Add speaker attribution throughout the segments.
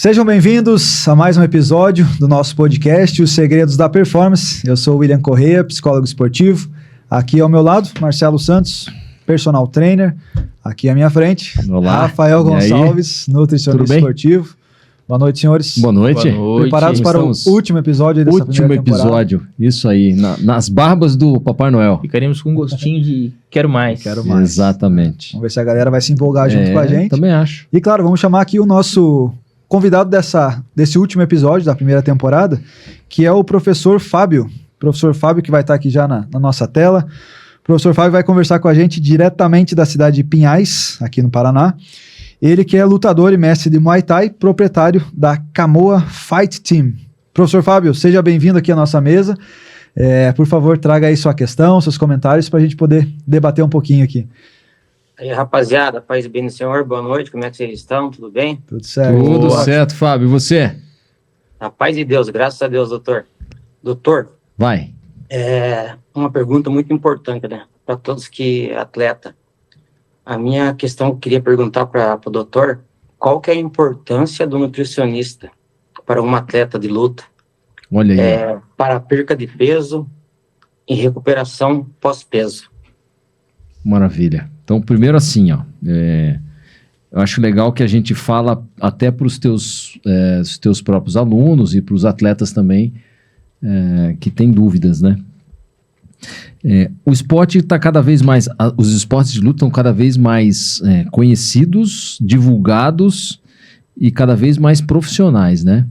Speaker 1: Sejam bem-vindos a mais um episódio do nosso podcast Os Segredos da Performance. Eu sou o William Correia, psicólogo esportivo. Aqui ao meu lado, Marcelo Santos, personal trainer. Aqui à minha frente,
Speaker 2: Olá.
Speaker 1: Rafael Gonçalves, nutricionista esportivo. Boa noite, senhores.
Speaker 2: Boa noite.
Speaker 1: Preparados para o último episódio dessa primeira temporada?
Speaker 2: Último episódio, isso aí, nas barbas do Papai Noel.
Speaker 3: Ficaremos com um gostinho de quero mais.
Speaker 2: Exatamente.
Speaker 1: Vamos ver se a galera vai se empolgar junto com a gente.
Speaker 2: Também acho.
Speaker 1: E claro, vamos chamar aqui o nosso convidado desse último episódio da primeira temporada, que é o professor Fábio. Professor Fábio, que vai estar aqui já na nossa tela. O professor Fábio vai conversar com a gente diretamente da cidade de Pinhais, aqui no Paraná. Ele que é lutador e mestre de Muay Thai, proprietário da Camoa Fight Team. Professor Fábio, seja bem-vindo aqui à nossa mesa. Por favor, traga aí sua questão, seus comentários, para a gente poder debater um pouquinho aqui.
Speaker 4: Aí, rapaziada, paz e bem do Senhor, boa noite, como é que vocês estão? Tudo bem?
Speaker 1: Tudo certo.
Speaker 2: Tudo certo, Fábio. E você?
Speaker 4: Na paz de Deus, graças a Deus, doutor. Doutor,
Speaker 2: vai.
Speaker 4: Uma pergunta muito importante, né? Para todos que atleta. A minha questão, eu queria perguntar para o doutor, qual que é a importância do nutricionista para um atleta de luta?
Speaker 2: Olha aí.
Speaker 4: Para a perca de peso e recuperação pós-peso.
Speaker 2: Maravilha. Então, primeiro assim, eu acho legal que a gente fala até para os teus próprios alunos e para os atletas também que têm dúvidas, né? O esporte está cada vez mais, os esportes de luta estão cada vez mais conhecidos, divulgados e cada vez mais profissionais, né?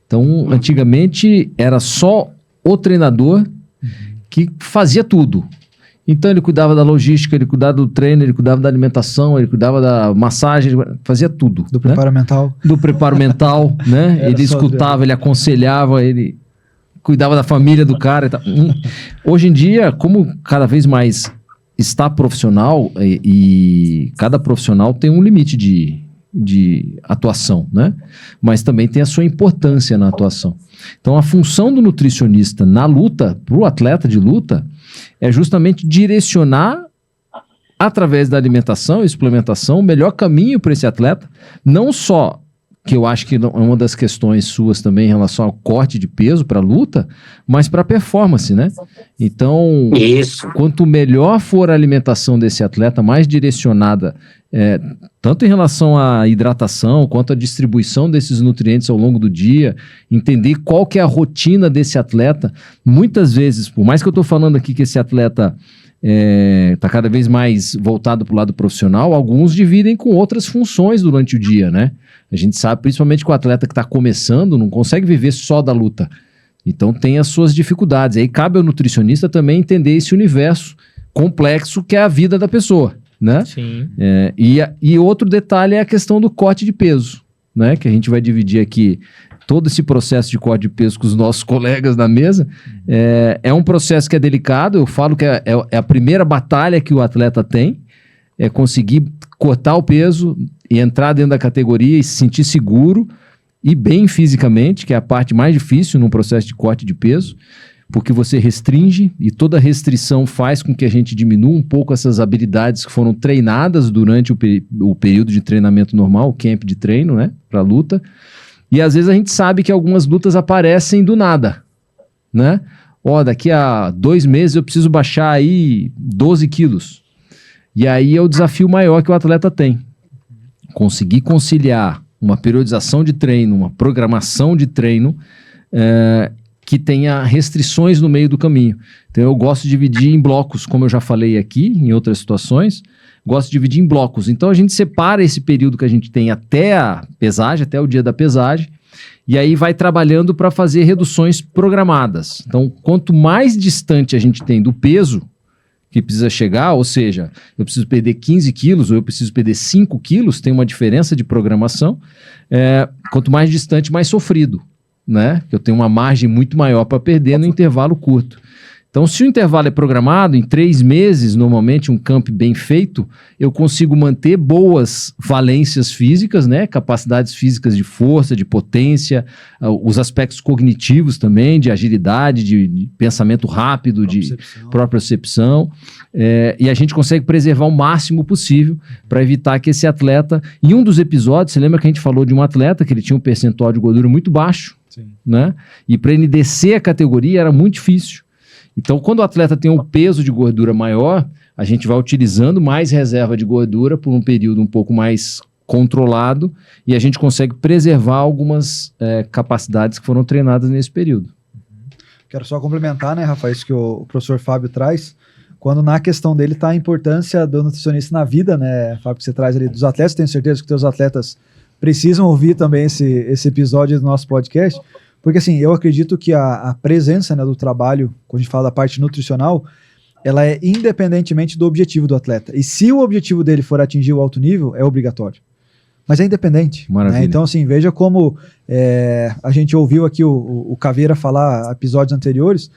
Speaker 2: Então, antigamente era só o treinador que fazia tudo. Então ele cuidava da logística, ele cuidava do treino, ele cuidava da alimentação, ele cuidava da massagem, ele fazia tudo.
Speaker 1: Do preparo mental.
Speaker 2: Do preparo mental, né? Ele escutava, ele aconselhava, ele cuidava da família do cara e tal. Hoje em dia, como cada vez mais está profissional e cada profissional tem um limite de atuação, né? Mas também tem a sua importância na atuação. Então a função do nutricionista na luta, para o atleta de luta, é justamente direcionar através da alimentação e suplementação o melhor caminho para esse atleta, não só que eu acho que é uma das questões suas também em relação ao corte de peso para a luta, mas para a performance, né? Então, quanto melhor for a alimentação desse atleta, mais direcionada, tanto em relação à hidratação, quanto à distribuição desses nutrientes ao longo do dia, entender qual que é a rotina desse atleta. Muitas vezes, por mais que eu estou falando aqui que esse atleta está cada vez mais voltado para o lado profissional, alguns dividem com outras funções durante o dia, né? A gente sabe, principalmente que o atleta que está começando não consegue viver só da luta. Então tem as suas dificuldades. Aí cabe ao nutricionista também entender esse universo complexo que é a vida da pessoa, né?
Speaker 3: Sim.
Speaker 2: E outro detalhe é a questão do corte de peso, né? Que a gente vai dividir aqui todo esse processo de corte de peso com os nossos colegas na mesa. É um processo que é delicado. Eu falo que é a primeira batalha que o atleta tem, é conseguir cortar o peso e entrar dentro da categoria e se sentir seguro e bem fisicamente, que é a parte mais difícil no processo de corte de peso, porque você restringe e toda restrição faz com que a gente diminua um pouco essas habilidades que foram treinadas durante o período de treinamento normal, o camp de treino, né, para luta. E às vezes a gente sabe que algumas lutas aparecem do nada, né? Daqui a 2 meses eu preciso baixar aí 12 quilos. E aí é o desafio maior que o atleta tem. Conseguir conciliar uma periodização de treino, uma programação de treino que tenha restrições no meio do caminho. Então eu gosto de dividir em blocos, como eu já falei aqui em outras situações, gosto de dividir em blocos. Então a gente separa esse período que a gente tem até a pesagem, até o dia da pesagem, e aí vai trabalhando para fazer reduções programadas. Então quanto mais distante a gente tem do peso que precisa chegar, ou seja, eu preciso perder 15 quilos ou eu preciso perder 5 quilos, tem uma diferença de programação. Quanto mais distante, mais sofrido, né? Eu tenho uma margem muito maior para perder no intervalo curto. Então, se o intervalo é programado, em 3 meses, normalmente, um camp bem feito, eu consigo manter boas valências físicas, né? Capacidades físicas de força, de potência, os aspectos cognitivos também, de agilidade, de pensamento rápido, de propriocepção. E a gente consegue preservar o máximo possível para evitar que esse atleta... Em um dos episódios, você lembra que a gente falou de um atleta que ele tinha um percentual de gordura muito baixo, né? E para ele descer a categoria era muito difícil. Então, quando o atleta tem um peso de gordura maior, a gente vai utilizando mais reserva de gordura por um período um pouco mais controlado e a gente consegue preservar algumas capacidades que foram treinadas nesse período.
Speaker 1: Quero só complementar, né, Rafa, isso que o professor Fábio traz, quando na questão dele está a importância do nutricionista na vida, né, Fábio, que você traz ali dos atletas, tenho certeza que teus atletas precisam ouvir também esse episódio do nosso podcast, porque assim, eu acredito que a presença, né, do trabalho, quando a gente fala da parte nutricional, ela é independentemente do objetivo do atleta. E se o objetivo dele for atingir o alto nível, é obrigatório. Mas é independente. Né? Então, assim, veja como a gente ouviu aqui o Caveira falar episódios anteriores,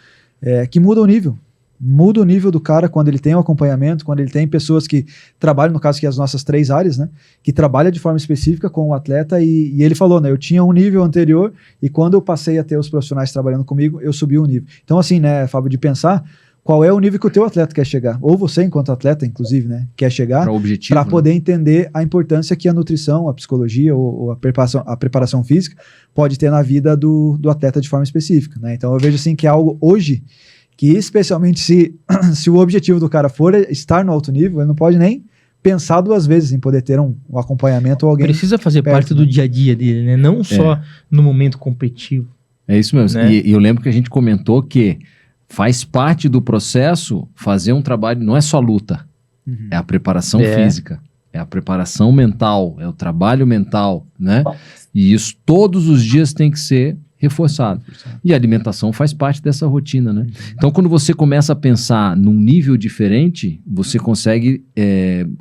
Speaker 1: que muda o nível. Muda o nível do cara quando ele tem um acompanhamento, quando ele tem pessoas que trabalham, no caso que as nossas 3 áreas, né, que trabalham de forma específica com o atleta e ele falou, né, eu tinha um nível anterior e quando eu passei a ter os profissionais trabalhando comigo, eu subi um nível. Então assim, né, Fábio, de pensar qual é o nível que o teu atleta quer chegar, ou você enquanto atleta, inclusive, né, quer chegar, para poder entender a importância que a nutrição, a psicologia ou a preparação física pode ter na vida do atleta de forma específica, né. Então eu vejo assim que é algo hoje que especialmente se o objetivo do cara for estar no alto nível, ele não pode nem pensar 2 vezes em poder ter um acompanhamento ou alguém.
Speaker 3: Precisa fazer
Speaker 1: perto,
Speaker 3: parte do dia a dia dele, né? Não só no momento competitivo.
Speaker 2: É isso mesmo.
Speaker 3: Né?
Speaker 2: E eu lembro que a gente comentou que faz parte do processo fazer um trabalho, não é só luta, é a preparação física, é a preparação mental, é o trabalho mental, né? E isso todos os dias tem que ser reforçado. E a alimentação faz parte dessa rotina, né? Então, quando você começa a pensar num nível diferente, você consegue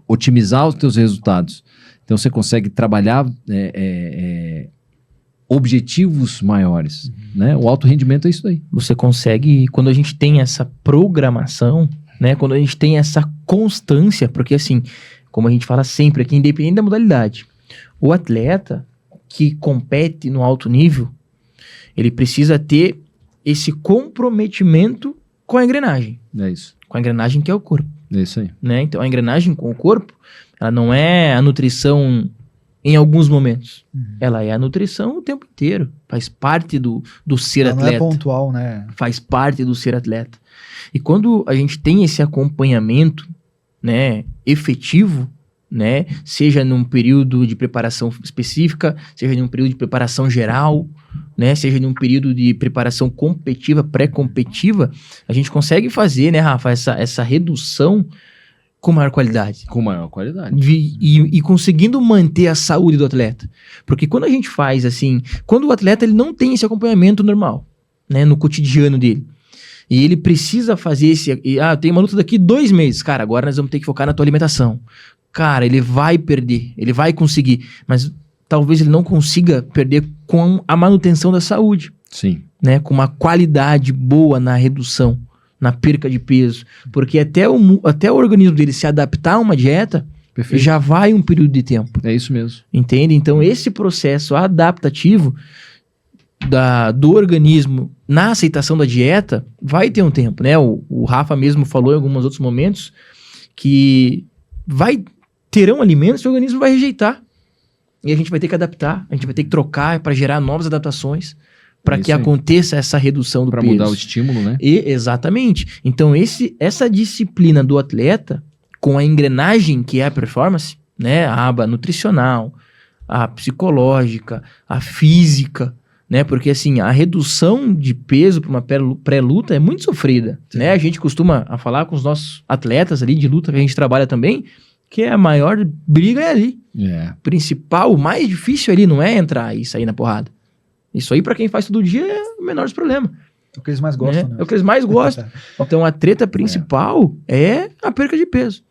Speaker 2: otimizar os teus resultados. Então, você consegue trabalhar objetivos maiores, né? O alto rendimento é isso aí.
Speaker 3: Você consegue, quando a gente tem essa programação, né? Quando a gente tem essa constância, porque assim, como a gente fala sempre aqui, independente da modalidade, o atleta que compete no alto nível, ele precisa ter esse comprometimento com a engrenagem.
Speaker 2: É isso.
Speaker 3: Com a engrenagem que é o corpo.
Speaker 2: É isso aí.
Speaker 3: Né? Então, a engrenagem com o corpo, ela não é a nutrição em alguns momentos. Ela é a nutrição o tempo inteiro. Faz parte do ser
Speaker 1: ela
Speaker 3: atleta.
Speaker 1: Não é pontual, né?
Speaker 3: Faz parte do ser atleta. E quando a gente tem esse acompanhamento, né, efetivo, né, seja num período de preparação específica, seja num período de preparação geral, né, seja num período de preparação competitiva, pré-competitiva, a gente consegue fazer, né, Rafa, essa redução com maior qualidade.
Speaker 2: Com maior qualidade.
Speaker 3: E conseguindo manter a saúde do atleta. Porque quando a gente faz assim, quando o atleta ele não tem esse acompanhamento normal, né, no cotidiano dele, e ele precisa fazer eu tenho uma luta daqui 2 meses, cara, agora nós vamos ter que focar na tua alimentação. Cara, ele vai perder, ele vai conseguir, mas talvez ele não consiga perder com a manutenção da saúde.
Speaker 2: Sim.
Speaker 3: Né? Com uma qualidade boa na redução, na perca de peso. Porque até o organismo dele se adaptar a uma dieta,
Speaker 2: Perfeito.
Speaker 3: Já vai um período de tempo.
Speaker 2: É isso mesmo.
Speaker 3: Entende? Então, esse processo adaptativo do organismo na aceitação da dieta vai ter um tempo, né? O Rafa mesmo falou em alguns outros momentos que terão alimentos que o organismo vai rejeitar. E a gente vai ter que adaptar, a gente vai ter que trocar para gerar novas adaptações para que aconteça essa redução do peso. Para
Speaker 2: mudar o estímulo, né?
Speaker 3: Exatamente. Então, essa disciplina do atleta, com a engrenagem que é a performance, né? A aba nutricional, a psicológica, a física, né? Porque, assim, a redução de peso para uma pré-luta é muito sofrida, né? A gente costuma falar com os nossos atletas ali de luta que a gente trabalha também, que a maior briga é ali. Principal, o mais difícil ali não é entrar e sair na porrada. Isso aí, pra quem faz todo dia, é o menor dos problemas.
Speaker 1: É o que eles mais gostam, né?
Speaker 3: É o que eles mais gostam. Então, a treta principal é a perca de peso.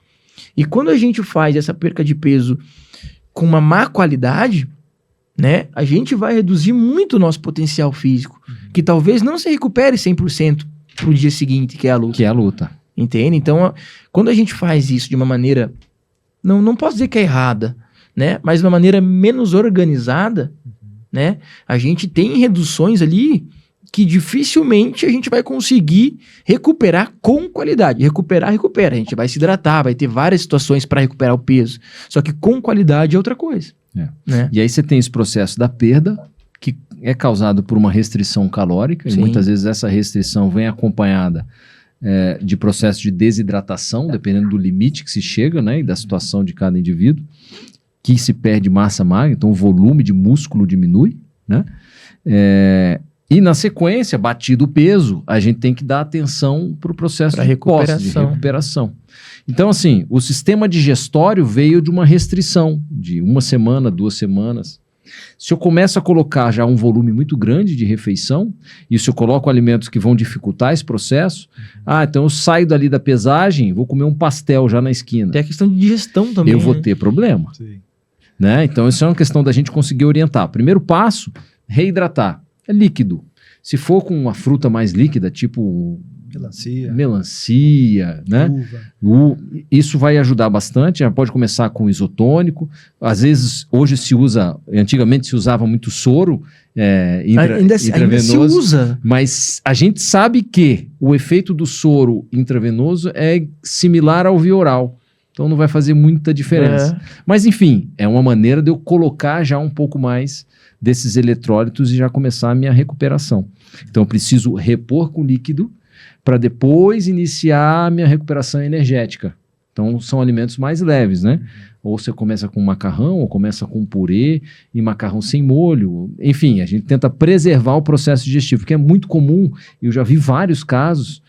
Speaker 3: E quando a gente faz essa perca de peso com uma má qualidade, né, a gente vai reduzir muito o nosso potencial físico, que talvez não se recupere 100%, pro dia seguinte, que é a luta.
Speaker 2: Que é a luta.
Speaker 3: Entende? Então, quando a gente faz isso de uma maneira, não posso dizer que é errada, né? Mas de uma maneira menos organizada, né? A gente tem reduções ali que dificilmente a gente vai conseguir recuperar com qualidade. Recupera. A gente vai se hidratar, vai ter várias situações para recuperar o peso. Só que com qualidade é outra coisa. Né?
Speaker 2: E aí você tem esse processo da perda, que é causado por uma restrição calórica, e
Speaker 3: Sim.
Speaker 2: muitas vezes essa restrição vem acompanhada de processo de desidratação, dependendo do limite que se chega, né, e da situação de cada indivíduo, que se perde massa magra, então o volume de músculo diminui, né? E na sequência, batido o peso, a gente tem que dar atenção para o processo de recuperação. Então, assim, o sistema digestório veio de uma restrição de 1 semana, 2 semanas. Se eu começo a colocar já um volume muito grande de refeição, e se eu coloco alimentos que vão dificultar esse processo, então eu saio dali da pesagem, vou comer um pastel já na esquina.
Speaker 3: Tem a questão de digestão também.
Speaker 2: Eu vou ter problema.
Speaker 1: Sim.
Speaker 2: Né? Então, isso é uma questão da gente conseguir orientar. Primeiro passo, reidratar. É líquido. Se for com uma fruta mais líquida, tipo melancia, né? Isso vai ajudar bastante. Já pode começar com isotônico. Às vezes, hoje antigamente se usava muito soro
Speaker 3: Ainda se
Speaker 2: intravenoso.
Speaker 3: usa.
Speaker 2: Mas a gente sabe que o efeito do soro intravenoso é similar ao via oral. Então não vai fazer muita diferença. Mas enfim, é uma maneira de eu colocar já um pouco mais desses eletrólitos e já começar a minha recuperação. Então eu preciso repor com líquido para depois iniciar a minha recuperação energética. Então são alimentos mais leves, né? Ou você começa com macarrão, ou começa com purê e macarrão sem molho. Enfim, a gente tenta preservar o processo digestivo, porque é muito comum, e eu já vi vários casos,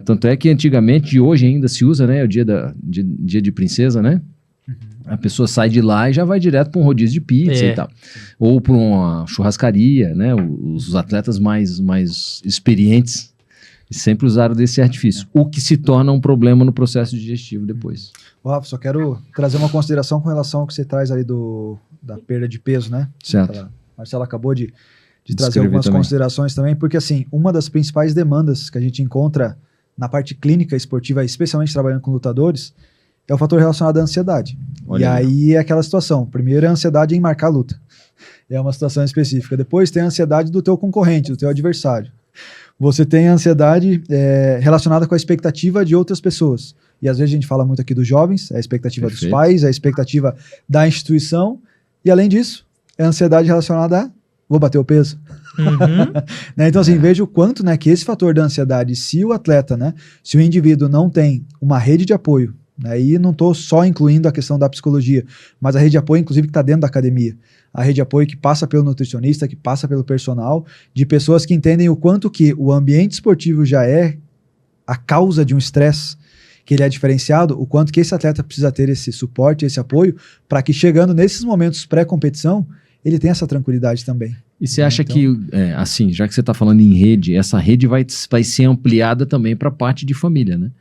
Speaker 2: tanto é que antigamente, e hoje ainda se usa, né? O dia de princesa, né? A pessoa sai de lá e já vai direto para um rodízio de pizza e tal. Ou para uma churrascaria, né? Os atletas mais experientes sempre usaram desse artifício, o que se torna um problema no processo digestivo depois.
Speaker 1: Rafa, só quero trazer uma consideração com relação ao que você traz ali da perda de peso, né?
Speaker 2: Certo.
Speaker 1: A Marcela acabou de trazer algumas considerações também, porque assim, uma das principais demandas que a gente encontra na parte clínica esportiva, especialmente trabalhando com lutadores, é o fator relacionado à ansiedade.
Speaker 2: Olha
Speaker 1: e aí é aquela situação, primeiro é a ansiedade em marcar a luta, é uma situação específica, depois tem a ansiedade do teu concorrente, do teu adversário. Você tem a ansiedade relacionada com a expectativa de outras pessoas. E às vezes a gente fala muito aqui dos jovens, é a expectativa dos pais, é a expectativa da instituição. E além disso, é a ansiedade relacionada a vou bater o peso. Né? Então assim, veja o quanto, né, que esse fator da ansiedade, se o atleta, né, se o indivíduo não tem uma rede de apoio, né, e não estou só incluindo a questão da psicologia, mas a rede de apoio inclusive que está dentro da academia. A rede de apoio que passa pelo nutricionista, que passa pelo personal, de pessoas que entendem o quanto que o ambiente esportivo já é a causa de um estresse, que ele é diferenciado, o quanto que esse atleta precisa ter esse suporte, esse apoio, para que chegando nesses momentos pré-competição, ele tenha essa tranquilidade também.
Speaker 2: E você acha que, assim, já que você está falando em rede, essa rede vai ser ampliada também para a parte de família, né?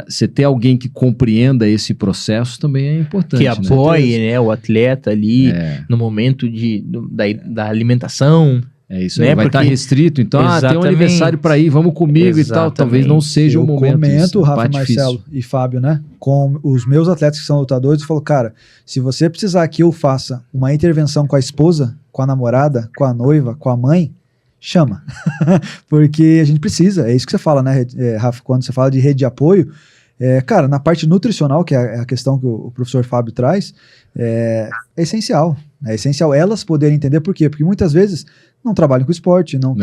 Speaker 2: Você ter alguém que compreenda esse processo também é importante.
Speaker 3: Que apoie, né, o atleta ali no momento da alimentação.
Speaker 2: É isso aí, né? Vai estar restrito, então, tem um aniversário para ir, vamos comigo e tal, talvez não seja o momento. Eu
Speaker 1: comento, Rafa, Marcelo e Fábio, né, com os meus atletas que são lutadores, eu falo, cara, se você precisar que eu faça uma intervenção com a esposa, com a namorada, com a noiva, com a mãe, chama. Porque a gente precisa, é isso que você fala, né, Rafa, quando você fala de rede de apoio, cara, na parte nutricional, que é a questão que o professor Fábio traz, é essencial. É essencial elas poderem entender por quê? Porque muitas vezes não trabalham com esporte, não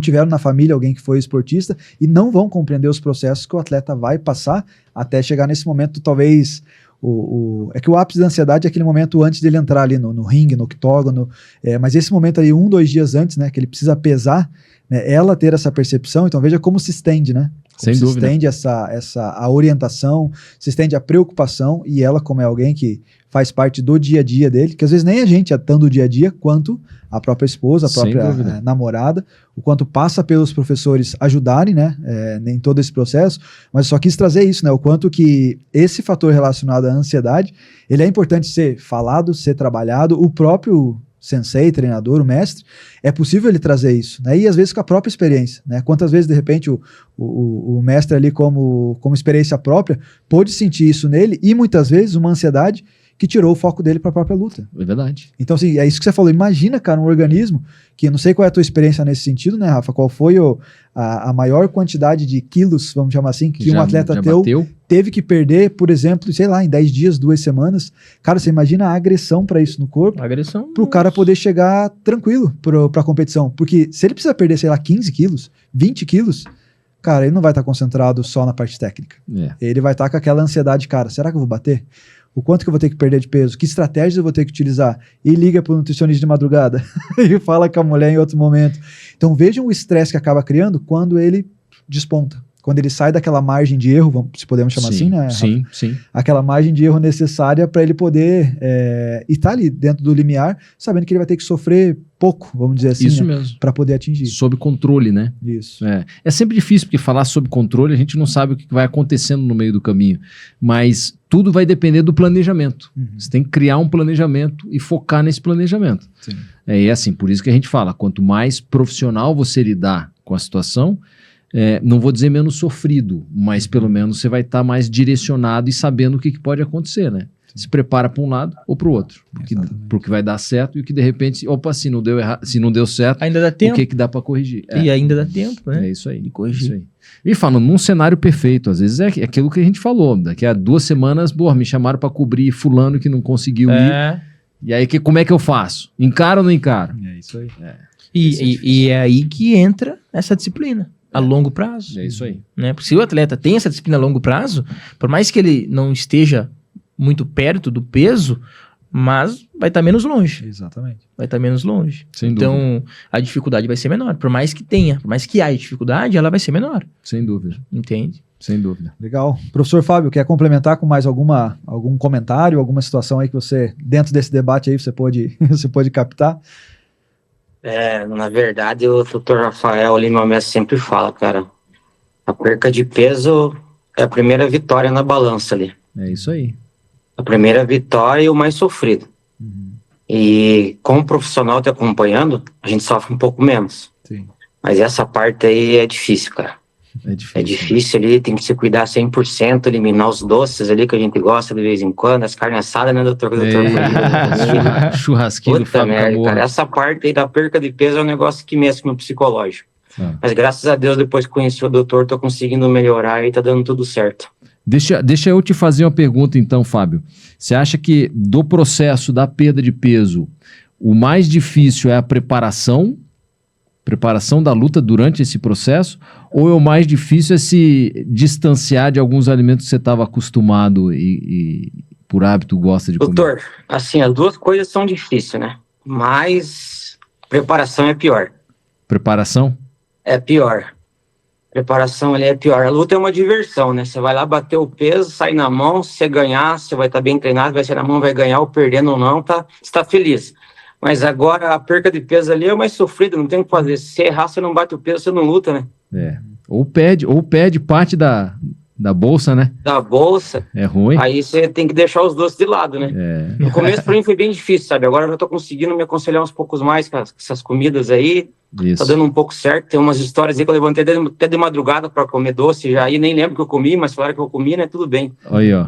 Speaker 1: tiveram na família alguém que foi esportista e não vão compreender os processos que o atleta vai passar até chegar nesse momento, talvez... É que o ápice da ansiedade é aquele momento antes dele entrar ali no ringue, no octógono, mas esse momento aí, 1, 2 dias antes, né, que ele precisa pesar, né, ela ter essa percepção, então veja como se estende, né?
Speaker 2: Sem dúvida.
Speaker 1: Se estende a orientação, se estende a preocupação, e ela, como é alguém que faz parte do dia a dia dele, que às vezes nem a gente é tanto do dia a dia, quanto a própria esposa, a própria namorada, o quanto passa pelos professores ajudarem, né, em todo esse processo, mas só quis trazer isso, né, o quanto que esse fator relacionado à ansiedade, ele é importante ser falado, ser trabalhado, o próprio sensei, treinador, o mestre, é possível ele trazer isso, né? E às vezes com a própria experiência, né? Quantas vezes, de repente, o mestre ali como experiência própria pôde sentir isso nele e muitas vezes uma ansiedade que tirou o foco dele para a própria luta.
Speaker 2: É verdade.
Speaker 1: Então, assim, é isso que você falou. Imagina, cara, um organismo que, eu não sei qual é a tua experiência nesse sentido, né, Rafa? Qual foi a maior quantidade de quilos, vamos chamar assim, que um atleta teu teve que perder, por exemplo, sei lá, em 10 dias, 2 semanas. Cara, você imagina a agressão para isso no corpo, para o cara poder chegar tranquilo para a competição. Porque se ele precisa perder, sei lá, 15 quilos, 20 quilos, cara, ele não vai estar concentrado só na parte técnica. Ele vai estar com aquela ansiedade, cara, será que eu vou bater? O quanto que eu vou ter que perder de peso? Que estratégias eu vou ter que utilizar? E liga para o nutricionista de madrugada e fala com a mulher em outro momento. Então vejam o estresse que acaba criando quando ele desponta. Quando ele sai daquela margem de erro, se podemos chamar assim, né?
Speaker 2: Sim, sim.
Speaker 1: Aquela margem de erro necessária para ele poder estar ali dentro do limiar, sabendo que ele vai ter que sofrer pouco, vamos dizer assim,
Speaker 2: isso
Speaker 1: né?
Speaker 2: mesmo.
Speaker 1: Para poder atingir.
Speaker 2: Sob controle, né?
Speaker 1: Isso.
Speaker 2: É sempre difícil, porque falar sob controle, a gente não sabe o que vai acontecendo no meio do caminho. Mas tudo vai depender do planejamento. Você tem que criar um planejamento e focar nesse planejamento.
Speaker 1: Sim.
Speaker 2: E assim, por isso que a gente fala, quanto mais profissional você lidar com a situação, não vou dizer menos sofrido, mas pelo menos você vai estar mais direcionado e sabendo o que pode acontecer, né? Se prepara para um lado ou para o outro, pro que vai dar certo e o que de repente, opa, se não deu errado, se não deu certo,
Speaker 3: ainda dá tempo.
Speaker 2: O que dá para corrigir?
Speaker 3: E ainda dá tempo, né?
Speaker 2: É isso aí.
Speaker 3: De corrigir.
Speaker 2: Isso aí. E falando num cenário perfeito, às vezes é aquilo que a gente falou, daqui a 2 semanas, me chamaram para cobrir fulano que não conseguiu ir. E aí, como é que eu faço? Encaro ou não encaro?
Speaker 1: É isso aí.
Speaker 3: E é aí que entra essa disciplina. A longo prazo.
Speaker 2: É isso aí.
Speaker 3: Né? Porque se o atleta tem essa disciplina a longo prazo, por mais que ele não esteja muito perto do peso, mas vai estar menos longe.
Speaker 1: Exatamente.
Speaker 3: Vai estar menos longe.
Speaker 2: Sem
Speaker 3: então,
Speaker 2: dúvida.
Speaker 3: A dificuldade vai ser menor. Por mais que haja dificuldade, ela vai ser menor.
Speaker 2: Sem dúvida.
Speaker 3: Entende?
Speaker 2: Sem dúvida.
Speaker 1: Legal. Professor Fábio, quer complementar com mais algum comentário, alguma situação aí que você, dentro desse debate aí, você pode captar?
Speaker 4: Na verdade, o Dr. Rafael Lima Mestre sempre fala, cara, a perca de peso é a primeira vitória na balança ali.
Speaker 2: É isso aí.
Speaker 4: A primeira vitória e o mais sofrido. E como profissional te acompanhando, a gente sofre um pouco menos.
Speaker 1: Sim.
Speaker 4: Mas essa parte aí é difícil, cara. É difícil ali, tem que se cuidar 100%, eliminar os doces ali que a gente gosta de vez em quando, as carnes assadas, né, doutor?
Speaker 2: Churrasquinho do Fábio
Speaker 4: merda, cara. Essa parte aí da perca de peso é um negócio que mexe com o psicológico. Mas graças a Deus, depois que conheci o doutor, tô conseguindo melhorar e tá dando tudo certo.
Speaker 2: Deixa eu te fazer uma pergunta então, Fábio. Você acha que do processo da perda de peso, o mais difícil é a preparação da luta durante esse processo, ou o mais difícil é se distanciar de alguns alimentos que você estava acostumado e por hábito gosta de comer?
Speaker 4: Doutor, assim, as duas coisas são difíceis, né? Mas preparação é pior.
Speaker 2: Preparação?
Speaker 4: É pior. Preparação ali é pior. A luta é uma diversão, né? Você vai lá bater o peso, sai na mão, se você ganhar, você vai estar bem treinado, vai sair na mão, vai ganhar, ou perdendo ou não, você está feliz. Mas agora a perca de peso ali é mais sofrida, não tem o que fazer. Se você errar, você não bate o peso, você não luta, né?
Speaker 2: Ou perde parte da bolsa, né?
Speaker 4: Da bolsa.
Speaker 2: É ruim.
Speaker 4: Aí você tem que deixar os doces de lado, né? No começo pra mim foi bem difícil, sabe? Agora eu já tô conseguindo me aconselhar uns poucos mais com essas comidas aí.
Speaker 2: Isso.
Speaker 4: Tá dando um pouco certo. Tem umas histórias aí que eu levantei até de madrugada pra comer doce já. Aí nem lembro que eu comi, mas falaram que eu comi, né? Tudo bem.
Speaker 2: Aí, ó.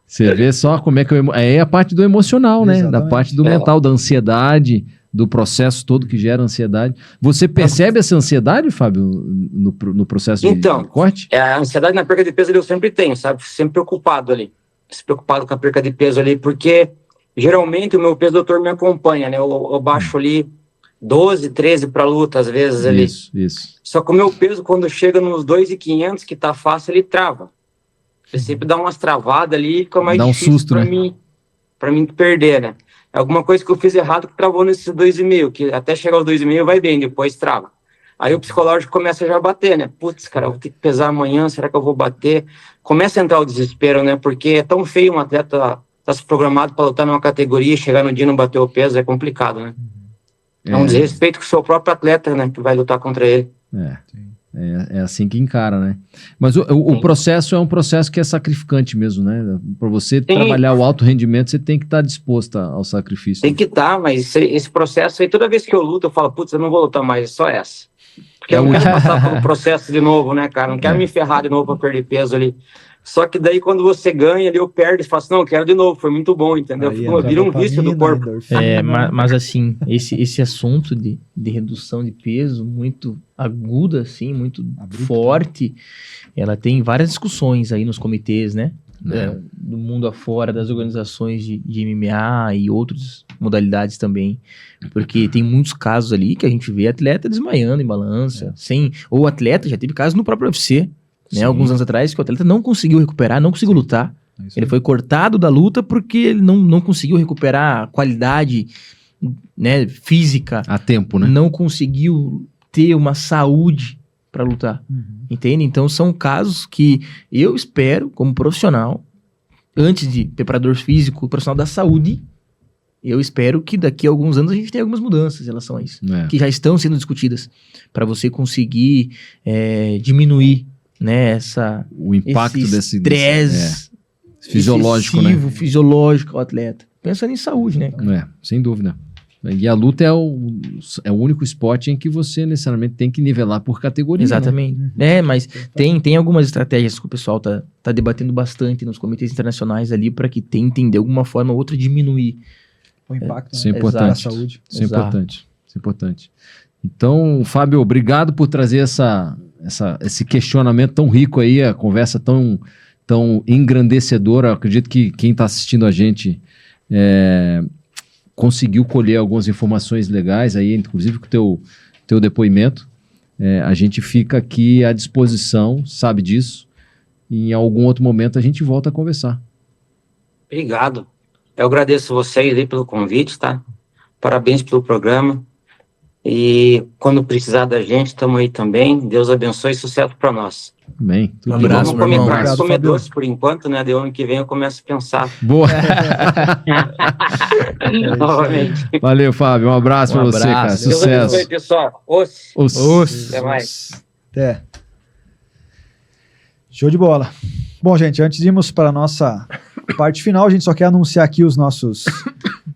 Speaker 2: Você vê só como é que é a parte do emocional, né?
Speaker 1: Exatamente.
Speaker 2: Da parte do mental, da ansiedade, do processo todo que gera ansiedade. Você percebe essa ansiedade, Fábio, no processo de corte?
Speaker 4: A ansiedade na perca de peso ali eu sempre tenho, sabe? Sempre preocupado ali. Preocupado com a perca de peso ali, porque geralmente o meu peso, doutor, me acompanha, né? Eu baixo ali 12, 13 para luta, às vezes ali.
Speaker 2: Isso.
Speaker 4: Só que o meu peso, quando chega nos 2.500, que tá fácil, ele trava. Ele sempre dá umas travadas ali, fica mais difícil
Speaker 2: susto,
Speaker 4: pra mim perder, né? É alguma coisa que eu fiz errado que travou nesses 2,5, que até chegar aos 2,5 vai bem, depois trava. Aí o psicológico começa já a bater, né? Putz, cara, eu vou ter que pesar amanhã, será que eu vou bater? Começa a entrar o desespero, né? Porque é tão feio um atleta tá se programado para lutar numa categoria e chegar no dia e não bater o peso, é complicado, né? É um desrespeito com o seu próprio atleta, né? Que vai lutar contra ele.
Speaker 2: É assim que encara, né? Mas o processo é um processo que é sacrificante mesmo, né? Para você trabalhar o alto rendimento, você tem que estar disposto ao sacrifício.
Speaker 4: Tem que estar, mas esse processo aí, toda vez que eu luto, eu falo, putz, eu não vou lutar mais, é só essa. Porque eu não quero passar pelo processo de novo, né, cara? Não quero me ferrar de novo para perder peso ali. Só que daí, quando você ganha ali, eu perdo e falo assim, não, eu quero de novo, foi muito bom, entendeu? Vira um vício do corpo.
Speaker 3: Mas assim, esse assunto de redução de peso, muito aguda, assim, muito forte, ela tem várias discussões aí nos comitês, né? Do mundo afora, das organizações de MMA e outras modalidades também, porque tem muitos casos ali que a gente vê atleta desmaiando em balança, ou atleta, já teve casos no próprio UFC, né, alguns anos atrás, que o atleta não conseguiu recuperar, não conseguiu lutar. Ele foi cortado da luta porque ele não conseguiu recuperar a qualidade, né, física.
Speaker 2: A tempo, né?
Speaker 3: Não conseguiu ter uma saúde para lutar. Entende? Então são casos que eu espero, como profissional, antes de preparador físico, profissional da saúde, eu espero que daqui a alguns anos a gente tenha algumas mudanças em relação a isso. Que já estão sendo discutidas para você conseguir diminuir, né,
Speaker 2: o impacto desse estresse
Speaker 3: fisiológico, né? Fisiológico ao atleta. Pensando em saúde, né?
Speaker 2: Sem dúvida. E a luta é o único esporte em que você necessariamente tem que nivelar por categoria.
Speaker 3: Exatamente. Né? Mas tem algumas estratégias que o pessoal tá debatendo bastante nos comitês internacionais ali para que tentem, de alguma forma ou outra, diminuir
Speaker 1: o impacto
Speaker 2: isso é importante.
Speaker 1: Na saúde.
Speaker 2: Isso é importante. Isso é importante. Então, Fábio, obrigado por trazer esse questionamento tão rico aí, a conversa tão engrandecedora. Eu acredito que quem está assistindo a gente conseguiu colher algumas informações legais aí, inclusive com o teu depoimento. A gente fica aqui à disposição, sabe disso. E em algum outro momento a gente volta a conversar.
Speaker 4: Obrigado. Eu agradeço vocês aí pelo convite, tá? Parabéns pelo programa. E quando precisar da gente, estamos aí também. Deus abençoe e sucesso para nós.
Speaker 2: Amém.
Speaker 3: Um abraço, meu irmão.
Speaker 4: Vamos comer doce por enquanto, né? De ano que vem eu começo a pensar.
Speaker 2: Boa.
Speaker 4: Novamente.
Speaker 2: Valeu, Fábio. Um abraço para você, cara. Sucesso.
Speaker 4: Deus abençoe, pessoal.
Speaker 2: Osse.
Speaker 4: Até mais.
Speaker 1: Até. Show de bola. Bom, gente, antes de irmos para a nossa parte final, a gente só quer anunciar aqui os nossos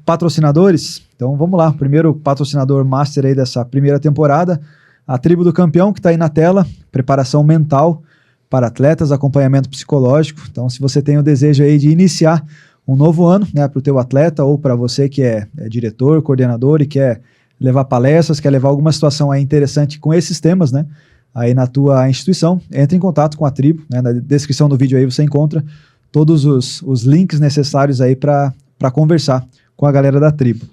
Speaker 1: patrocinadores. Então vamos lá, o primeiro patrocinador master aí dessa primeira temporada, a Tribo do Campeão, que está aí na tela, preparação mental para atletas, acompanhamento psicológico. Então se você tem o desejo aí de iniciar um novo ano, né, para o teu atleta ou para você que é diretor, coordenador e quer levar palestras, quer levar alguma situação aí interessante com esses temas, né, aí na tua instituição, entre em contato com a Tribo, né, na descrição do vídeo aí você encontra todos os links necessários aí para conversar com a galera da Tribo.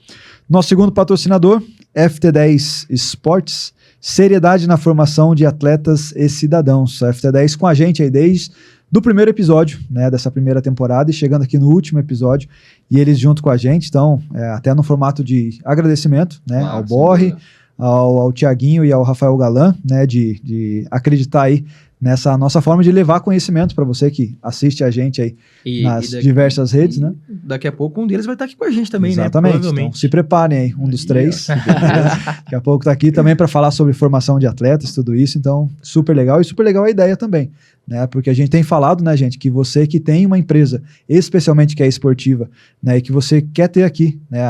Speaker 1: Nosso segundo patrocinador, FT10 Esportes, seriedade na formação de atletas e cidadãos. A FT10 com a gente aí desde do primeiro episódio, né, dessa primeira temporada e chegando aqui no último episódio, e eles junto com a gente, então, até no formato de agradecimento, né, ao Borre, ao Tiaguinho e ao Rafael Galan, né, de acreditar aí nessa nossa forma de levar conhecimento para você que assiste a gente aí nas diversas redes, né?
Speaker 3: Daqui a pouco um deles vai estar aqui com a gente também,
Speaker 1: exatamente,
Speaker 3: né? Provavelmente.
Speaker 1: Então, se preparem aí, um dos três. Daqui a pouco tá aqui também para falar sobre formação de atletas, tudo isso, então super legal a ideia também, né? Porque a gente tem falado, né, gente, que você que tem uma empresa, especialmente que é esportiva, né, e que você quer ter aqui, né,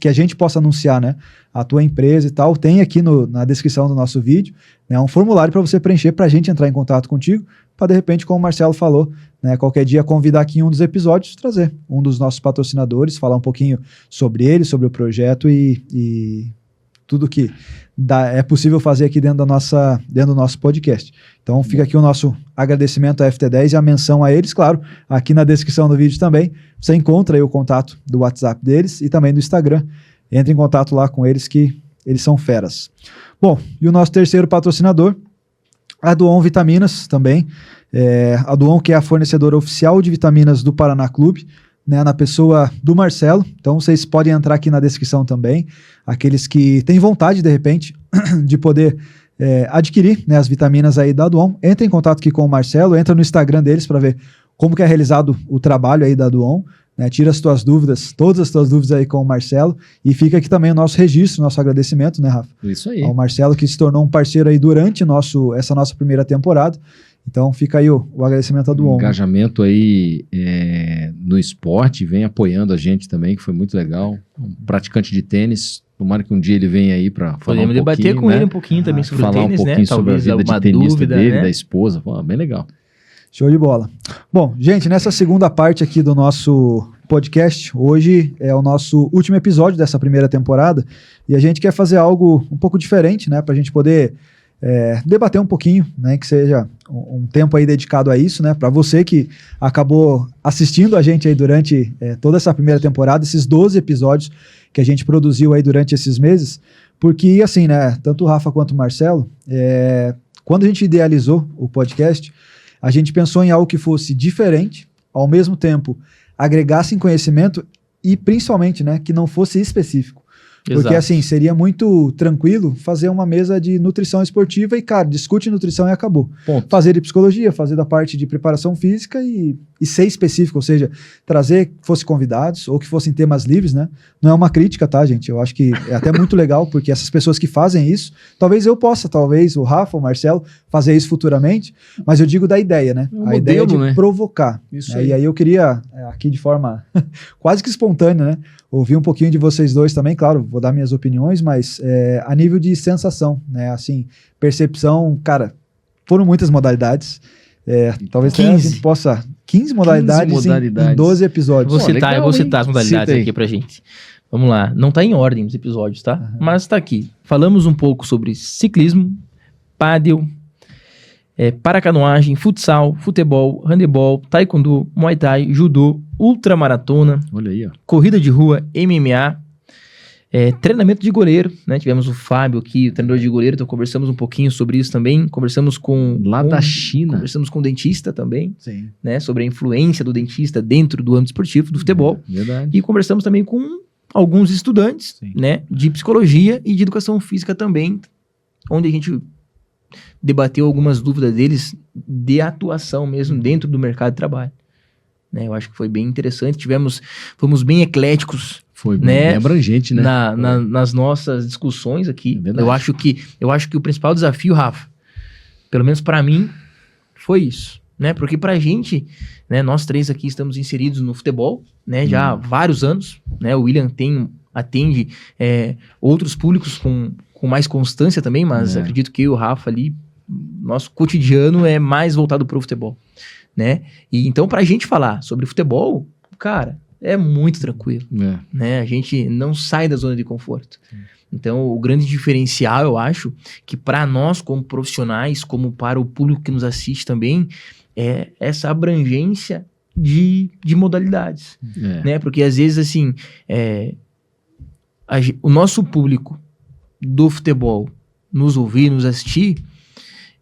Speaker 1: que a gente possa anunciar, né, a tua empresa e tal, tem aqui na descrição do nosso vídeo, né, um formulário para você preencher para a gente entrar em contato contigo, para de repente, como o Marcelo falou, né, qualquer dia convidar aqui em um dos episódios, trazer um dos nossos patrocinadores, falar um pouquinho sobre ele, sobre o projeto e tudo que é possível fazer aqui dentro do nosso podcast. Então fica aqui o nosso agradecimento à FT10 e a menção a eles, claro, aqui na descrição do vídeo também, você encontra aí o contato do WhatsApp deles e também do Instagram. Entre em contato lá com eles que eles são feras. Bom, e o nosso terceiro patrocinador, a Duon Vitaminas também. A Duon, que é a fornecedora oficial de vitaminas do Paraná Clube, né, na pessoa do Marcelo. Então vocês podem entrar aqui na descrição também. Aqueles que têm vontade, de repente, de poder adquirir, né, as vitaminas aí da Duon, entre em contato aqui com o Marcelo, entra no Instagram deles para ver como que é realizado o trabalho aí da Duon. né? Tira as tuas dúvidas, todas as tuas dúvidas aí com o Marcelo, e fica aqui também o nosso registro, nosso agradecimento, né, Rafa?
Speaker 2: Isso aí.
Speaker 1: Ao Marcelo, que se tornou um parceiro aí durante essa nossa primeira temporada. Então fica aí o agradecimento a do ombro.
Speaker 2: Engajamento aí no esporte, vem apoiando a gente também, que foi muito legal. Um praticante de tênis, tomara que um dia ele venha aí para falar
Speaker 3: Podemos debater com ele um pouquinho também sobre o
Speaker 2: falar
Speaker 3: tênis,
Speaker 2: um pouquinho
Speaker 3: né?
Speaker 2: sobre a
Speaker 3: Talvez
Speaker 2: vida
Speaker 3: alguma
Speaker 2: de tenista
Speaker 3: dúvida,
Speaker 2: dele,
Speaker 3: né?
Speaker 2: da esposa. Pô, bem legal.
Speaker 1: Show de bola. Bom, gente, nessa segunda parte aqui do nosso podcast, hoje é o nosso último episódio dessa primeira temporada e a gente quer fazer algo um pouco diferente, né, pra gente poder debater um pouquinho, né, que seja um tempo aí dedicado a isso, né, pra você que acabou assistindo a gente aí durante toda essa primeira temporada, esses 12 episódios que a gente produziu aí durante esses meses, porque assim, né, tanto o Rafa quanto o Marcelo, quando a gente idealizou o podcast, a gente pensou em algo que fosse diferente, ao mesmo tempo agregasse em conhecimento e principalmente, né, que não fosse específico. Porque
Speaker 3: Exato.
Speaker 1: assim, seria muito tranquilo fazer uma mesa de nutrição esportiva e, cara, discute nutrição e acabou.
Speaker 2: Ponto.
Speaker 1: Fazer de psicologia, fazer da parte de preparação física e ser específico, ou seja, trazer que fosse convidados ou que fossem temas livres, né? Não é uma crítica, tá, gente? Eu acho que é até muito legal, porque essas pessoas que fazem isso, talvez eu possa, talvez o Rafa, o Marcelo, fazer isso futuramente, mas eu digo da ideia, né?
Speaker 2: É um
Speaker 1: a ideia de
Speaker 2: modelo, né?
Speaker 1: provocar.
Speaker 2: Isso
Speaker 1: né?
Speaker 2: aí.
Speaker 1: E aí eu queria, aqui de forma quase que espontânea, né? Ouvir um pouquinho de vocês dois também, claro, vou dar minhas opiniões, mas a nível de sensação, né? Assim, percepção, cara, foram muitas modalidades. Talvez até a
Speaker 3: 15.
Speaker 1: gente possa... 15 modalidades, em 12 episódios.
Speaker 3: Eu
Speaker 2: legal,
Speaker 3: vou
Speaker 2: hein?
Speaker 3: citar as modalidades
Speaker 2: Cita aí.
Speaker 3: aqui pra gente. Vamos lá. Não tá em ordem os episódios, tá? Mas tá aqui. Falamos um pouco sobre ciclismo, pádel, paracanoagem, futsal, futebol, handebol, taekwondo, muay thai, judô, ultramaratona,
Speaker 2: Olha aí, ó.
Speaker 3: corrida de rua, MMA, treinamento de goleiro, né? Tivemos o Fábio aqui, o treinador de goleiro, então conversamos um pouquinho sobre isso também. Conversamos com...
Speaker 2: Lá da China.
Speaker 3: Conversamos com o dentista também,
Speaker 1: Sim.
Speaker 3: né? Sobre a influência do dentista dentro do âmbito esportivo, do futebol.
Speaker 2: Verdade.
Speaker 3: E conversamos também com alguns estudantes,
Speaker 1: Sim.
Speaker 3: né? De psicologia e de educação física também, onde a gente debateu algumas dúvidas deles de atuação mesmo dentro do mercado de trabalho. Né? Eu acho que foi bem interessante. Fomos bem ecléticos,
Speaker 2: Foi
Speaker 3: né?
Speaker 2: bem abrangente, né?
Speaker 3: nas nossas discussões aqui.
Speaker 2: É verdade.
Speaker 3: Eu acho que o principal desafio, Rafa, pelo menos para mim, foi isso, né? Porque pra gente, né, nós três aqui estamos inseridos no futebol, né, já há vários anos, né? O William atende outros públicos com mais constância também, mas acredito que eu e o Rafa ali, nosso cotidiano é mais voltado pro futebol, né? E então pra gente falar sobre futebol, cara, é muito tranquilo, né? A gente não sai da zona de conforto. Então, o grande diferencial, eu acho, que para nós como profissionais, como para o público que nos assiste também, é essa abrangência de modalidades, né? Porque às vezes, assim, o nosso público do futebol nos ouvir, nos assistir,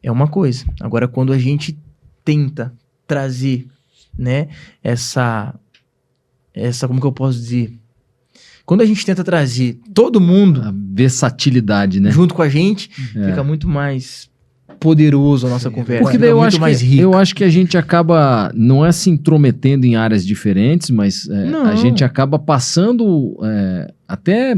Speaker 3: é uma coisa. Agora, quando a gente tenta trazer, né, essa como que eu posso dizer? Quando a gente tenta trazer todo mundo
Speaker 2: A versatilidade, né?
Speaker 3: junto com a gente, fica muito mais poderoso a nossa conversa.
Speaker 2: Porque
Speaker 3: fica
Speaker 2: daí
Speaker 3: muito
Speaker 2: eu acho que a gente acaba, não é se intrometendo em áreas diferentes, mas a gente acaba passando até...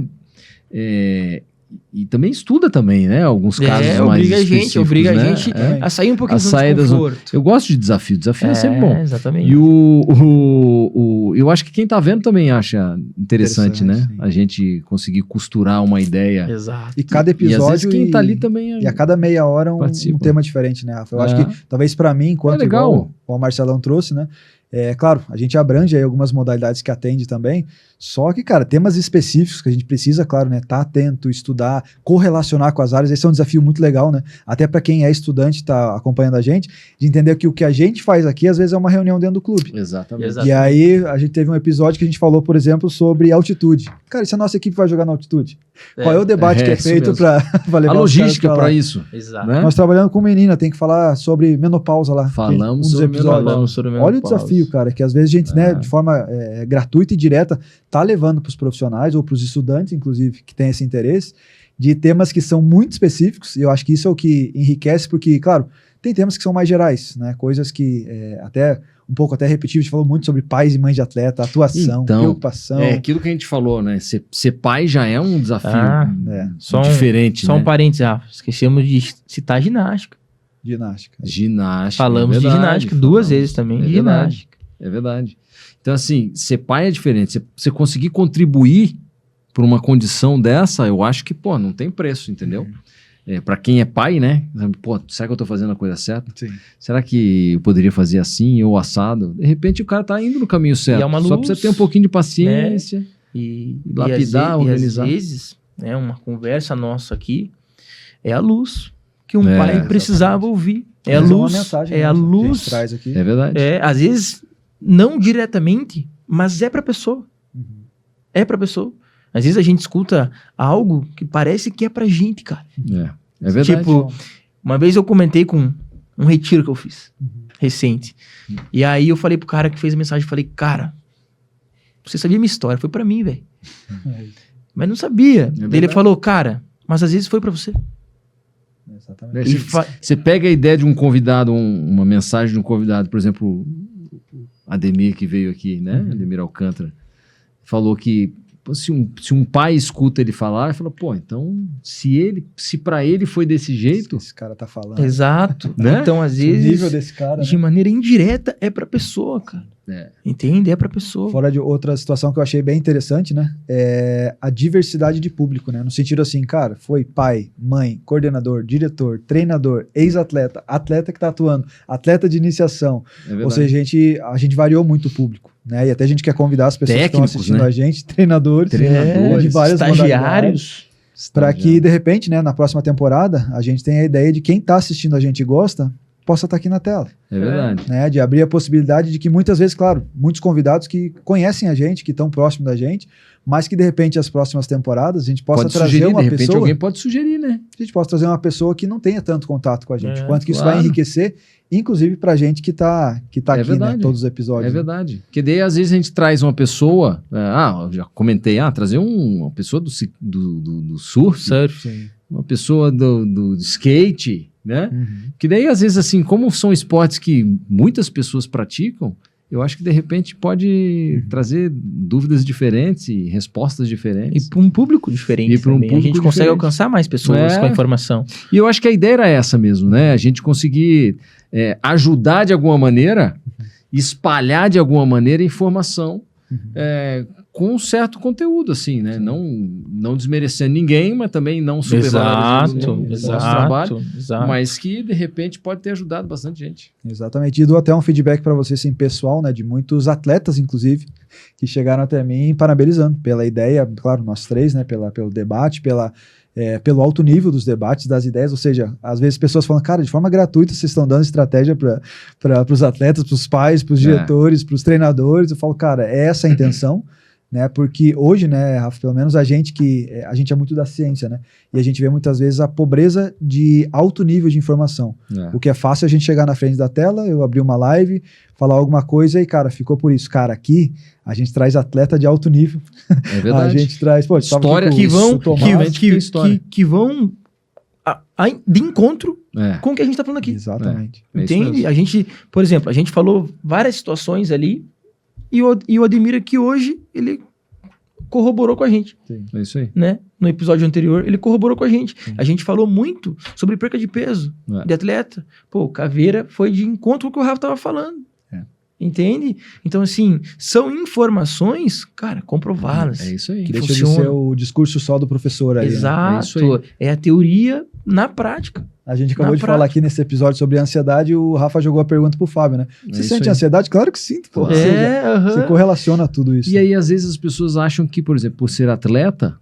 Speaker 2: e também estuda também, né? Alguns casos mais específicos,
Speaker 3: obriga
Speaker 2: né?
Speaker 3: a gente a sair um pouquinho
Speaker 2: As
Speaker 3: do
Speaker 2: saídas...
Speaker 3: desconforto.
Speaker 2: Eu gosto de desafio é sempre bom.
Speaker 3: Exatamente.
Speaker 2: E eu acho que quem tá vendo também acha interessante, né?
Speaker 1: sim.
Speaker 2: A gente conseguir costurar uma ideia.
Speaker 3: Exato.
Speaker 1: E cada
Speaker 2: E às vezes
Speaker 1: episódio...
Speaker 2: quem tá ali também...
Speaker 1: E a cada meia hora um
Speaker 2: Participa.
Speaker 1: tema diferente, né, Rafa? Eu acho que talvez para mim, enquanto
Speaker 2: legal.
Speaker 1: igual o Marcelão trouxe, né? Claro, a gente abrange aí algumas modalidades que atende também, só que, cara, temas específicos que a gente precisa, claro, né, tá atento, estudar, correlacionar com as áreas, esse é um desafio muito legal, né, até para quem é estudante, tá acompanhando a gente, de entender que o que a gente faz aqui, às vezes é uma reunião dentro do clube.
Speaker 2: Exatamente.
Speaker 3: Exato.
Speaker 1: E aí, a gente teve um episódio que a gente falou, por exemplo, sobre altitude. Cara, e se a nossa equipe vai jogar na altitude? Qual é o debate que é
Speaker 2: isso
Speaker 1: feito
Speaker 2: mesmo.
Speaker 1: para levar
Speaker 2: A
Speaker 1: os
Speaker 2: logística
Speaker 1: caras
Speaker 2: para
Speaker 1: lá?
Speaker 2: isso.
Speaker 3: Exato.
Speaker 2: Né?
Speaker 1: Nós trabalhando com menina, tem que falar sobre menopausa lá.
Speaker 2: Falamos
Speaker 1: um dos
Speaker 2: sobre
Speaker 1: episódios.
Speaker 2: menopausa.
Speaker 3: sobre
Speaker 1: Olha o
Speaker 3: menopausa.
Speaker 1: desafio, cara, que às vezes a gente, né, de forma gratuita e direta, tá levando para os profissionais ou para os estudantes, inclusive, que têm esse interesse, de temas que são muito específicos, e eu acho que isso é o que enriquece, porque, claro, tem temas que são mais gerais, né, coisas que até um pouco até repetitivo, a gente falou muito sobre pais e mães de atleta, atuação,
Speaker 2: Então,
Speaker 1: preocupação.
Speaker 2: É aquilo que a gente falou, né? Ser pai já é um desafio
Speaker 3: Só
Speaker 2: diferente,
Speaker 3: Só
Speaker 2: né?
Speaker 3: um parênteses, esquecemos de citar ginástica.
Speaker 1: Ginástica.
Speaker 2: Ginástica.
Speaker 3: Falamos de ginástica duas vezes também, de ginástica.
Speaker 2: É verdade. Então, assim, ser pai é diferente. Você conseguir contribuir por uma condição dessa, eu acho que, pô, não tem preço, entendeu? Para quem é pai, né? Pô, será que eu tô fazendo a coisa certa?
Speaker 1: Sim.
Speaker 2: Será que eu poderia fazer assim ou assado? De repente o cara tá indo no caminho certo.
Speaker 3: E é uma
Speaker 2: Só
Speaker 3: luz,
Speaker 2: precisa ter um pouquinho de paciência.
Speaker 3: E
Speaker 2: lapidar, organizar.
Speaker 3: E às vezes, né, uma conversa nossa aqui é a luz que um
Speaker 2: É,
Speaker 3: pai precisava
Speaker 1: exatamente.
Speaker 3: ouvir. É
Speaker 1: Às
Speaker 3: a
Speaker 1: vezes uma
Speaker 3: luz,
Speaker 1: mensagem,
Speaker 3: é
Speaker 1: né,
Speaker 3: a
Speaker 1: que gente
Speaker 3: luz.
Speaker 1: traz aqui.
Speaker 2: É verdade.
Speaker 3: Às vezes, não diretamente, mas é pra pessoa.
Speaker 1: Uhum.
Speaker 3: É pra pessoa. Às vezes a gente escuta algo que parece que é pra gente, cara.
Speaker 2: É verdade.
Speaker 3: Tipo, uma vez eu comentei com um retiro que eu fiz, recente. E aí eu falei pro cara que fez a mensagem, falei, cara, você sabia minha história, foi pra mim, velho. Mas não sabia. Daí ele
Speaker 2: verdade.
Speaker 3: falou, cara, mas às vezes foi pra você.
Speaker 1: Exatamente.
Speaker 3: E
Speaker 2: Você pega a ideia de um convidado, uma mensagem de um convidado, por exemplo, o Ademir que veio aqui, né? Ademir Alcântara, falou que se um pai escuta ele falar, ele fala, pô, então se para ele foi desse jeito,
Speaker 1: Esse cara tá falando.
Speaker 3: Exato.
Speaker 2: Né?
Speaker 3: Então, às
Speaker 1: O nível
Speaker 3: vezes,
Speaker 1: desse cara,
Speaker 3: de
Speaker 1: né?
Speaker 3: maneira indireta, é pra pessoa, cara.
Speaker 2: É.
Speaker 3: Entende? É pra pessoa.
Speaker 1: Fora de outra situação que eu achei bem interessante, né? É a diversidade de público, né? No sentido assim, cara, foi pai, mãe, coordenador, diretor, treinador, ex-atleta, atleta que tá atuando, atleta de iniciação.
Speaker 2: é verdade.
Speaker 1: Ou seja, a gente variou muito o público, né? E até a gente quer convidar as pessoas
Speaker 2: Técnicos,
Speaker 1: que estão assistindo
Speaker 2: né?
Speaker 1: a gente, treinadores,
Speaker 2: Treinadores,
Speaker 1: de várias modalidades,
Speaker 3: estagiários.
Speaker 1: para que, de repente, né, na próxima temporada, a gente tenha a ideia de quem tá assistindo a gente e gosta, possa estar aqui na tela.
Speaker 2: É verdade.
Speaker 1: Né, de abrir a possibilidade de que muitas vezes, claro, muitos convidados que conhecem a gente, que estão próximos da gente, mas que de repente as próximas temporadas a gente possa
Speaker 2: Pode
Speaker 1: trazer
Speaker 2: sugerir,
Speaker 1: uma
Speaker 2: de repente
Speaker 1: pessoa,
Speaker 2: alguém pode sugerir, né?
Speaker 1: a gente possa trazer uma pessoa que não tenha tanto contato com a gente,
Speaker 3: É,
Speaker 1: quanto que isso
Speaker 2: claro.
Speaker 1: vai enriquecer, inclusive pra gente que tá aqui, né,
Speaker 2: verdade.
Speaker 1: todos os episódios.
Speaker 2: É verdade. Porque daí, às vezes, a gente traz uma pessoa. Eu já comentei, trazer uma pessoa do surf,
Speaker 3: Surf.
Speaker 1: Sim.
Speaker 2: uma pessoa do skate, né?
Speaker 1: Uhum.
Speaker 2: Que daí, às vezes, assim, como são esportes que muitas pessoas praticam, eu acho que de repente pode trazer dúvidas diferentes e respostas
Speaker 3: E
Speaker 2: diferentes.
Speaker 3: para um público diferente
Speaker 2: E pra um
Speaker 3: também. A gente
Speaker 2: público
Speaker 3: consegue
Speaker 2: diferente.
Speaker 3: alcançar mais pessoas
Speaker 2: É.
Speaker 3: com a informação.
Speaker 2: E eu acho que a ideia era essa mesmo, né? A gente conseguir ajudar de alguma maneira, espalhar de alguma maneira informação com um certo conteúdo, assim, né? Não desmerecendo ninguém, mas também não supervalorizando o nosso trabalho,
Speaker 3: exato.
Speaker 2: mas que de repente pode ter ajudado bastante gente.
Speaker 1: Exatamente. E dou até um feedback para você, assim, pessoal, né, de muitos atletas, inclusive, que chegaram até mim parabenizando pela ideia, claro, nós três, né, pelo debate, pelo alto nível dos debates, das ideias, ou seja, às vezes pessoas falam, cara, de forma gratuita vocês estão dando estratégia para os atletas, para os pais, para os diretores, para os treinadores. Eu falo, cara, é essa a intenção, né? Porque hoje, né, Rafa, pelo menos a gente é muito da ciência, né? E a gente vê muitas vezes a pobreza de alto nível de informação. O que é fácil a gente chegar na frente da tela, eu abrir uma live, falar alguma coisa e, cara, ficou por isso. Cara, aqui a gente traz atleta de alto nível.
Speaker 2: É verdade.
Speaker 1: A gente traz, pô,
Speaker 2: História
Speaker 3: que vão,
Speaker 2: história.
Speaker 3: que vão de encontro
Speaker 2: É.
Speaker 3: com o que a gente tá falando aqui.
Speaker 1: Exatamente.
Speaker 2: É isso
Speaker 3: Entende?
Speaker 2: mesmo.
Speaker 3: A gente, por exemplo, a gente falou várias situações ali e o Ademir aqui hoje, ele corroborou com a gente,
Speaker 2: É isso aí.
Speaker 3: né? No episódio anterior, ele corroborou com a gente. A gente falou muito sobre perca de peso
Speaker 2: É.
Speaker 3: de atleta. Pô, o Caveira foi de encontro com o que o Rafa tava falando.
Speaker 1: É.
Speaker 3: Entende? Então, assim, são informações, cara, comprovadas.
Speaker 2: É isso aí.
Speaker 3: Que
Speaker 1: Deixa
Speaker 3: funciona.
Speaker 1: de ser o discurso só do professor ali. Né?
Speaker 2: É isso
Speaker 3: Exato. É a teoria na prática.
Speaker 1: A gente acabou
Speaker 3: Na
Speaker 1: de falar aqui nesse episódio sobre ansiedade e o Rafa jogou a pergunta pro Fábio, né? Você
Speaker 2: isso
Speaker 1: sente
Speaker 2: aí.
Speaker 1: ansiedade? Claro que sim, pô. Ou seja,
Speaker 3: aham.
Speaker 1: se correlaciona tudo isso.
Speaker 2: E aí, às vezes, as pessoas acham que, por exemplo, por ser atleta,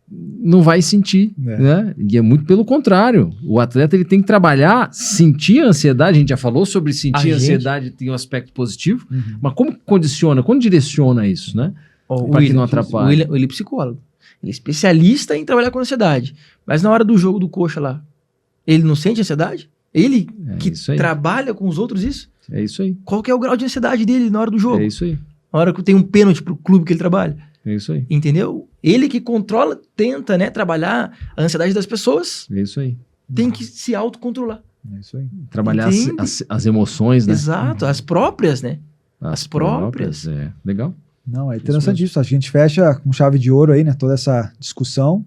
Speaker 2: não vai sentir,
Speaker 1: É.
Speaker 2: né? E é muito pelo contrário. O atleta ele tem que trabalhar, sentir a ansiedade. A gente já falou sobre sentir a ansiedade, tem um aspecto positivo.
Speaker 1: Uhum.
Speaker 2: Mas como condiciona, como direciona isso, né? Pra que não atrapalhe.
Speaker 3: O William é psicólogo. Ele é especialista em trabalhar com ansiedade. Mas na hora do jogo do coxa lá, ele não sente ansiedade? Ele
Speaker 2: É
Speaker 3: que
Speaker 2: isso aí.
Speaker 3: trabalha com os outros isso?
Speaker 2: É isso aí.
Speaker 3: Qual que é o grau de ansiedade dele na hora do jogo?
Speaker 2: É isso aí.
Speaker 3: Na hora que tem um pênalti pro clube que ele trabalha?
Speaker 2: É isso aí.
Speaker 3: Entendeu? Ele que controla, tenta, né, trabalhar a ansiedade das pessoas,
Speaker 2: É isso aí.
Speaker 3: tem que se autocontrolar.
Speaker 1: É isso aí.
Speaker 2: Trabalhar
Speaker 3: Entende?
Speaker 2: as emoções, né?
Speaker 3: Exato, as próprias, né? As próprias.
Speaker 2: É, legal.
Speaker 1: Não, é interessante isso. Acho que a gente fecha com chave de ouro aí, né? Toda essa discussão.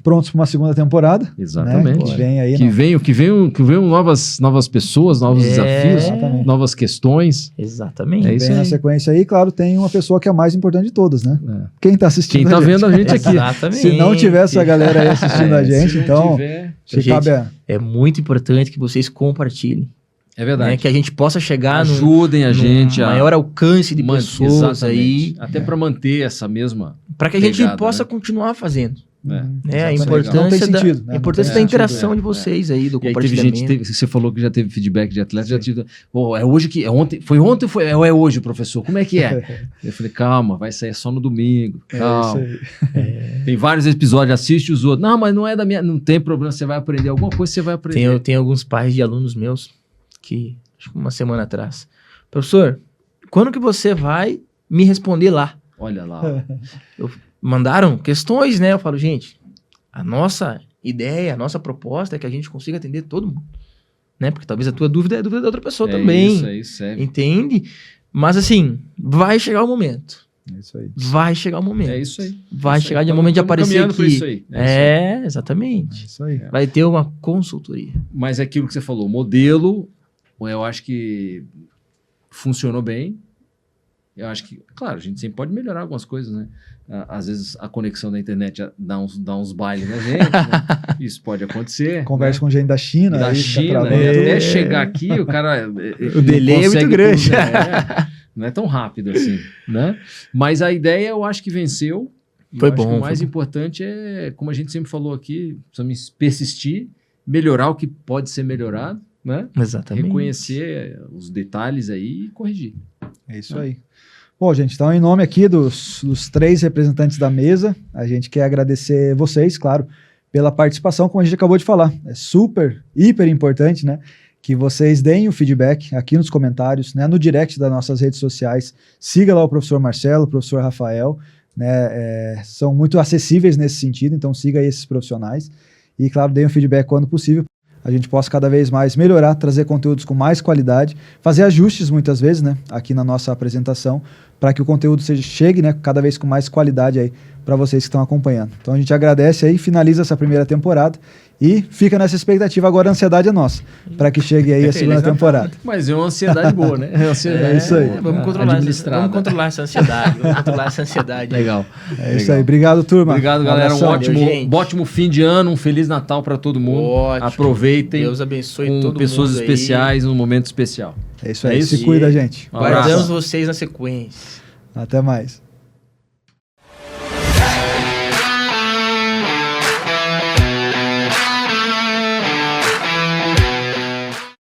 Speaker 1: Prontos para uma segunda temporada.
Speaker 2: Exatamente.
Speaker 1: Né? Que vem aí.
Speaker 2: Que venham novas pessoas, novos desafios,
Speaker 1: exatamente.
Speaker 2: novas questões.
Speaker 3: Exatamente.
Speaker 2: É isso
Speaker 1: Vem na
Speaker 2: aí.
Speaker 1: sequência aí, claro, tem uma pessoa que é a mais importante de todas, né?
Speaker 2: É.
Speaker 1: Quem tá assistindo
Speaker 2: Quem tá
Speaker 1: a gente.
Speaker 2: vendo a gente aqui.
Speaker 3: Exatamente.
Speaker 1: Se não tiver essa galera aí assistindo a gente,
Speaker 2: se não
Speaker 1: então
Speaker 2: tiver,
Speaker 1: se
Speaker 3: Gente,
Speaker 1: cabe a...
Speaker 3: É muito importante que vocês compartilhem.
Speaker 2: é verdade.
Speaker 3: Né? Que a gente possa chegar
Speaker 2: Ajudem a gente
Speaker 3: no
Speaker 2: a
Speaker 3: maior alcance de
Speaker 2: man-
Speaker 3: pessoas
Speaker 2: exatamente.
Speaker 3: aí,
Speaker 2: Até para manter essa mesma.
Speaker 3: para que a gente
Speaker 2: pegada,
Speaker 3: possa
Speaker 2: né?
Speaker 3: continuar fazendo.
Speaker 2: É.
Speaker 3: Né? A
Speaker 1: Exatamente.
Speaker 3: importância,
Speaker 1: Não tem
Speaker 3: da,
Speaker 1: sentido, né?
Speaker 3: a
Speaker 1: Não
Speaker 3: importância
Speaker 1: tem
Speaker 3: da
Speaker 1: sentido,
Speaker 3: interação de vocês aí, do
Speaker 2: E aí teve
Speaker 3: compartilhamento.
Speaker 2: gente, você falou que já teve feedback de atleta, já tive. Pô, é hoje que. É ontem, foi ontem ou é hoje, professor? Como é que é? Eu falei, calma, vai sair só no domingo. Calma.
Speaker 1: É isso aí.
Speaker 2: Tem vários episódios, assiste os outros. Não, mas não é da minha. Não tem problema, você vai aprender alguma coisa, você vai aprender.
Speaker 3: Tem alguns pais de alunos meus que, acho que uma semana atrás, professor, quando que você vai me responder lá?
Speaker 2: Olha lá.
Speaker 3: Mandaram questões, né? Eu falo, gente, a nossa ideia, a nossa proposta é que a gente consiga atender todo mundo, né? Porque talvez a tua dúvida é a dúvida da outra pessoa também,
Speaker 2: Isso aí, serve.
Speaker 3: entende? Mas assim, vai chegar o momento.
Speaker 1: É isso aí.
Speaker 3: Vai chegar o momento.
Speaker 2: É isso aí.
Speaker 3: Vai
Speaker 2: Isso aí.
Speaker 3: chegar o
Speaker 2: Tamo-
Speaker 3: momento de
Speaker 2: tamo
Speaker 3: aparecer
Speaker 2: caminhando por
Speaker 3: aqui.
Speaker 2: isso aí. É isso aí.
Speaker 3: Exatamente.
Speaker 1: É isso aí.
Speaker 3: Vai ter uma consultoria.
Speaker 2: Mas é aquilo que você falou, o modelo, eu acho que funcionou bem. Eu acho que, claro, a gente sempre pode melhorar algumas coisas, né? Às vezes a conexão da internet dá uns bailes na gente, né? Isso pode acontecer.
Speaker 1: Conversa
Speaker 2: né?
Speaker 1: com gente da China.
Speaker 2: Da
Speaker 1: aí fica
Speaker 2: China,
Speaker 1: travando
Speaker 2: e
Speaker 1: tudo.
Speaker 2: até chegar aqui, o cara...
Speaker 3: O delay é muito grande.
Speaker 2: Não é tão rápido assim, né? Mas a ideia, eu acho que venceu. E
Speaker 3: Foi
Speaker 2: eu acho
Speaker 3: bom,
Speaker 2: que o mais
Speaker 3: foi bom.
Speaker 2: importante é, como a gente sempre falou aqui, precisamos persistir, melhorar o que pode ser melhorado, né?
Speaker 3: Exatamente.
Speaker 2: Reconhecer os detalhes aí e corrigir.
Speaker 1: É isso aí. Bom, gente, então em nome aqui dos 3 representantes da mesa, a gente quer agradecer vocês, claro, pela participação, como a gente acabou de falar. É super, hiper importante, né? Que vocês deem o feedback aqui nos comentários, né? No direct das nossas redes sociais. Siga lá o professor Marcelo, o professor Rafael, né? São muito acessíveis nesse sentido, então siga aí esses profissionais. E, claro, deem o feedback quando possível. A gente possa cada vez mais melhorar, trazer conteúdos com mais qualidade, fazer ajustes muitas vezes, né, aqui na nossa apresentação, para que o conteúdo chegue, né, cada vez com mais qualidade aí para vocês que estão acompanhando. Então a gente agradece aí, finaliza essa primeira temporada e fica nessa expectativa agora, a ansiedade é nossa, para que chegue aí a segunda temporada.
Speaker 2: Mas é uma ansiedade boa, né? É uma ansiedade
Speaker 1: É isso aí.
Speaker 3: Vamos controlar essa ansiedade. Vamos controlar essa ansiedade.
Speaker 2: Legal.
Speaker 1: É isso aí. Obrigado, turma.
Speaker 2: Obrigado, galera. Um
Speaker 1: abração.
Speaker 2: ótimo fim de ano, um Feliz Natal para todo mundo.
Speaker 3: Ótimo.
Speaker 2: Aproveitem
Speaker 3: Deus abençoe
Speaker 2: com
Speaker 3: todo
Speaker 2: pessoas
Speaker 3: mundo aí.
Speaker 2: especiais num momento especial.
Speaker 1: É isso aí.
Speaker 2: É isso.
Speaker 1: Se cuida, gente.
Speaker 2: Um abraço.
Speaker 3: Guardamos vocês na sequência.
Speaker 1: Até mais.